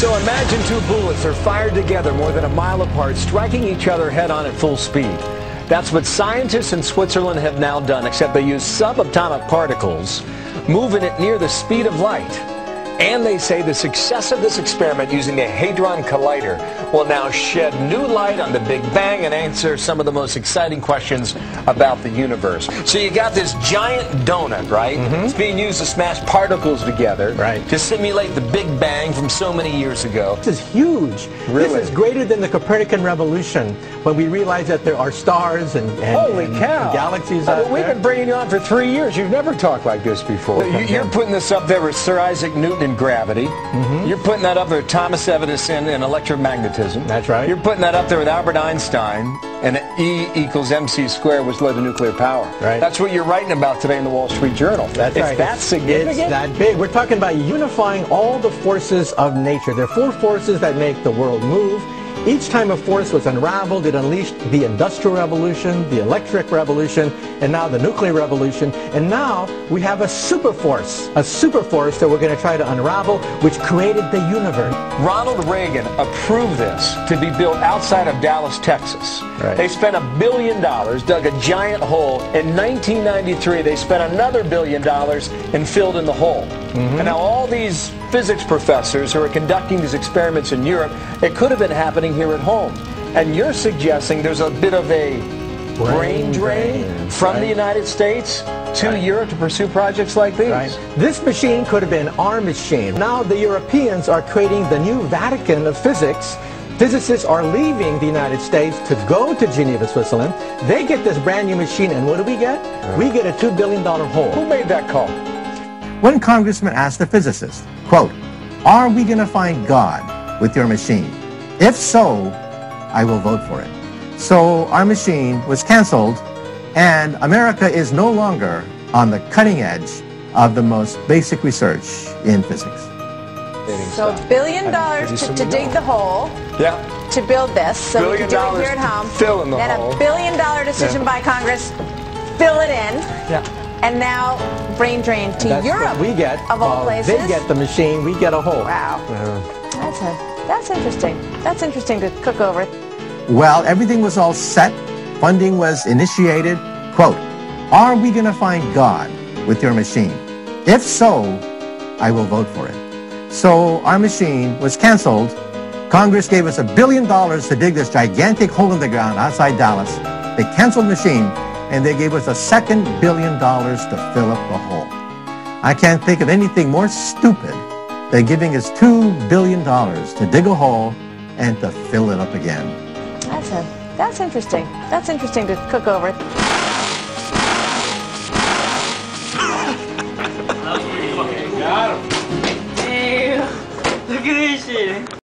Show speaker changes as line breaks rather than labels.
So imagine two bullets are fired together more than a mile apart, striking each other head-on at full speed. That's what scientists in Switzerland have now done, except they use subatomic particles, moving at near the speed of light. And they say the success of this experiment using the Hadron Collider will now shed new light on the Big Bang and answer some of the most exciting questions about the universe. So you got this giant donut, right? It's being used to smash particles together to simulate the Big Bang from so many years ago.
This is huge.
Really?
This is greater than the Copernican revolution, when we realize that there are stars and galaxies out
We've
there.
been bringing you on for 3 years. You've never talked like this before. You're putting this up there with Sir Isaac Newton in gravity. You're putting that up there with Thomas Edison in electromagnetism.
That's right.
You're putting that up there with Albert Einstein and E equals MC squared, which led to nuclear power.
Right.
That's what you're writing about today in the Wall Street Journal.
That's right.
That significant?
It's that big. We're talking about unifying all the forces of nature. There are 4 forces that make the world move. Each time a force was unraveled, it unleashed the Industrial Revolution, the Electric Revolution, and now the Nuclear Revolution. And now we have a super force that we're going to try to unravel, which created the universe.
Ronald Reagan approved this to be built outside of Dallas, Texas.
Right.
They spent $1 billion, dug a giant hole. In 1993, they spent another $1 billion and filled in the hole. And now all these physics professors who are conducting these experiments in Europe, it could have been happening here at home. And you're suggesting there's a bit of a brain drain from the United States to Europe to pursue projects like these.
This machine could have been our machine. Now the Europeans are creating the new Vatican of physics. Physicists are leaving the United States to go to Geneva, Switzerland. They get this brand new machine, and what do we get? We get a $2 billion hole.
Who made that call?
One congressman asked the physicist, quote, "Are we going to find God with your machine? If so, I will vote for it." So our machine was canceled, and America is no longer on the cutting edge of the most basic research in physics.
So $1 billion to dig the hole, to build this, so we can do it here at home.
Fill in the
then
hole.
$1 billion decision by Congress, fill it in. And now brain drain to
That's
Europe.
what we get.
Of all places.
They get the machine, we get a hole.
Wow. That's interesting. That's interesting to cook over.
Well, everything was all set. Funding was initiated. Quote, "Are we going to find God with your machine? If so, I will vote for it." So our machine was canceled. Congress gave us $1 billion to dig this gigantic hole in the ground outside Dallas. They canceled the machine, and they gave us a second $1 billion to fill up the hole. I can't think of anything more stupid than giving us $2 billion to dig a hole and to fill it up again.
That's interesting. That's interesting to cook over.